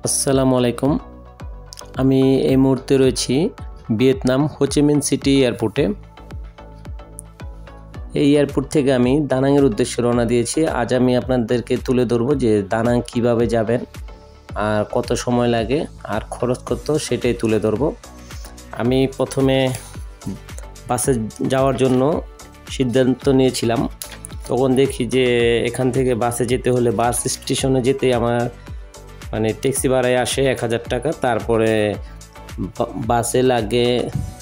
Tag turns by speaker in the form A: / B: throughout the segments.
A: আসসালামু আলাইকুম। আমি এই মুহূর্তে রয়েছি ভিয়েতনাম হোচিমিন সিটি এয়ারপোর্টে। এই এয়ারপোর্ট থেকে আমি দানাংয়ের উদ্দেশ্যে রওনা দিয়েছি। আজ আমি আপনাদেরকে তুলে ধরবো যে দানাং কিভাবে যাবেন আর কত সময় লাগে আর খরচ কত সেটাই তুলে ধরবো। আমি প্রথমে বাসে যাওয়ার জন্য সিদ্ধান্ত নিয়েছিলাম। তখন দেখি যে এখান থেকে বাসে যেতে হলে বাস স্টেশনে যেতেই আমার ট্যাক্সি ভাড়ায় আসে 1000 টাকা, তারপরে বাসে লাগে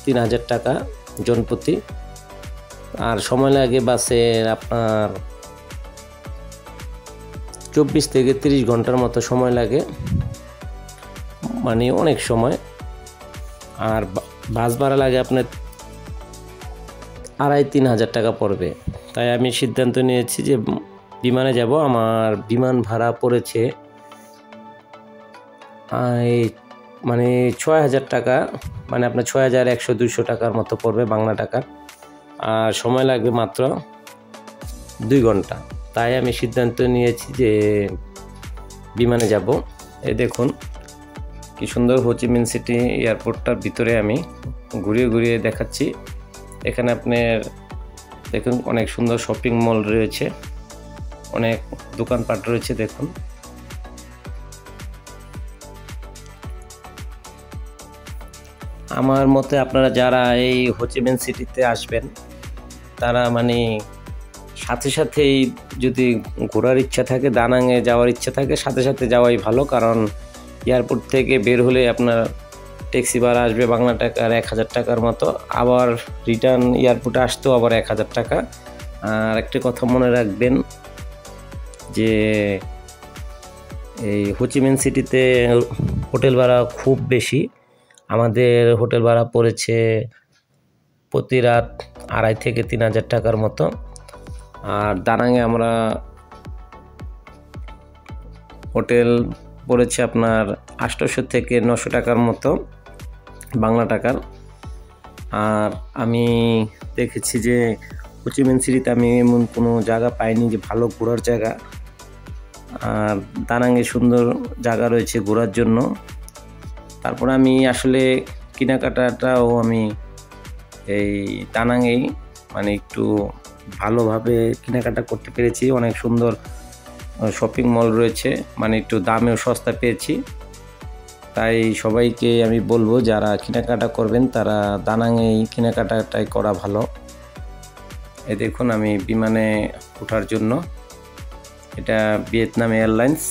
A: 3000 টাকা জনপ্রতি, আর সময় লাগে বাসে আপনার 24 থেকে 30 ঘন্টার মতো সময় লাগে, অনেক সময়। আর বাস ভাড়া লাগে আপনার 2500-3000 টাকা পড়বে। তাই আমি সিদ্ধান্ত নিয়েছি যে বিমানে যাব। আমার বিমান ভাড়া পড়েছে 6000 টাকা, আপনার 6100-200 টাকার মতো পড়বে বাংলা টাকা, আর সময় লাগবে মাত্র 2 ঘন্টা। তাই আমি সিদ্ধান্ত নিয়েছি যে বিমানে যাব। এই দেখুন কি সুন্দর হোচিমিন সিটি এয়ারপোর্টটার ভিতরে আমি ঘুরিয়ে ঘুরিয়ে দেখাচ্ছি। এখানে আপনার দেখুন অনেক সুন্দর শপিং মল রয়েছে, অনেক দোকানপাট রয়েছে। দেখুন আমার মতে আপনারা যারা এই হোচিমিন সিটিতে আসবেন তারা সাথে সাথেই যদি ঘোরার ইচ্ছা থাকে, দানাংয়ে যাওয়ার ইচ্ছা থাকে, সাথে সাথে যাওয়াই ভালো। কারণ এয়ারপোর্ট থেকে বের হলে আপনার ট্যাক্সি ভাড়া আসবে বাংলা টাকার 1000 টাকার মতো, আবার রিটার্ন এয়ারপোর্টে আসতেও আবার 1000 টাকা। আর একটা কথা মনে রাখবেন যে এই হোচিমিন সিটিতে হোটেল ভাড়া খুব বেশি। আমাদের হোটেল ভাড়া পড়েছে প্রতি রাত 2500 থেকে 3000 টাকার মতো। আর দানাংয়ে আমরা হোটেল পড়েছে আপনার 800 থেকে 900 টাকার মতো বাংলা টাকার। আর আমি দেখেছি যে হোচিমিন সিটিতে আমি এমন কোনো জায়গা পাইনি যে ভালো ঘোরার জায়গা। আর দানাংয়ে সুন্দর জায়গা রয়েছে ঘোরার জন্য। তারপর আমি আসলে কেনাকাটাটাও আমি এই দানাংয়েই একটু ভালোভাবে কেনাকাটা করতে পেরেছি। অনেক সুন্দর শপিং মল রয়েছে, একটু দামেও সস্তা পেয়েছি। তাই সবাইকে আমি বলবো যারা কেনাকাটা করবেন তারা দানাংয়েই কেনাকাটাটাই করা ভালো। এই দেখুন আমি বিমানে ওঠার জন্য, এটা ভিয়েতনাম এয়ারলাইন্স,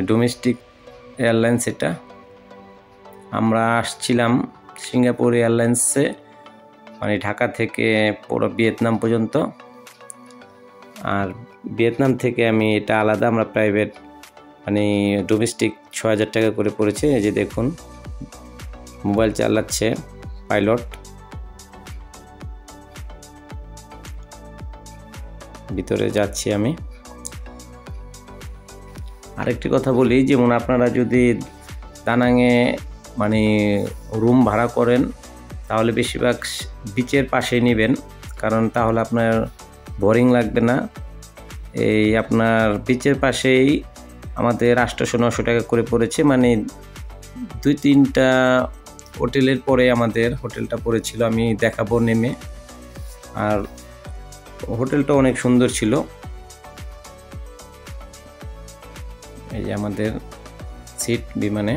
A: ডোমেস্টিক এয়ারলাইন্স। এটা আমরা আসছিলাম সিঙ্গাপুর এয়ারলাইন্সে, ঢাকা থেকে পুরো ভিয়েতনাম পর্যন্ত। আর ভিয়েতনাম থেকে আমি এটা আলাদা, আমরা প্রাইভেট ডোমেস্টিক 6000 টাকা করে পড়েছে। এই যে দেখুন মোবাইল চালাচ্ছে পাইলট। ভিতরে যাচ্ছি আমি। আরেকটি কথা বলি, যেমন আপনারা যদি দানাংয়ে রুম ভাড়া করেন তাহলে বেশিরভাগ বিচের পাশেই নেবেন, কারণ তাহলে আপনার বোরিং লাগবে না। এই আপনার বিচের পাশেই আমাদের 800-900 টাকা করে পড়েছে, 2-3টা হোটেলের পরে আমাদের হোটেলটা পড়েছিল। আমি দেখাবো নেমে। আর হোটেলটা অনেক সুন্দর ছিল। এই যে আমাদের সিট বিমানে।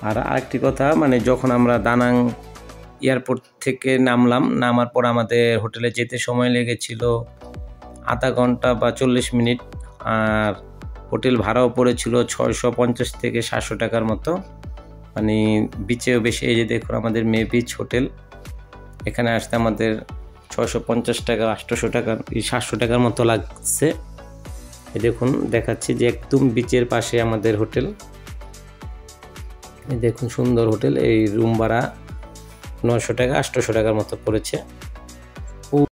A: আর আরেকটি কথা, যখন আমরা দানাং এয়ারপোর্ট থেকে নামার পর আমাদের হোটেলে যেতে সময় লেগেছিল আধা ঘন্টা বা 40 মিনিট। আর হোটেল ভাড়াও পড়েছিল 650 থেকে 700 টাকার মতো, বিচেও বেশি। এই যে দেখুন আমাদের মে বিচ হোটেল, এখানে আসতে আমাদের 650 টাকা 800 টাকা 700 টাকার মতো লাগছে। এই দেখুন দেখাচ্ছি যে একদম বিচের পাশে আমাদের হোটেল। এই দেখুন সুন্দর হোটেল। এই রুম ভাড়া 900 টাকা 800 টাকার মতো পড়েছে।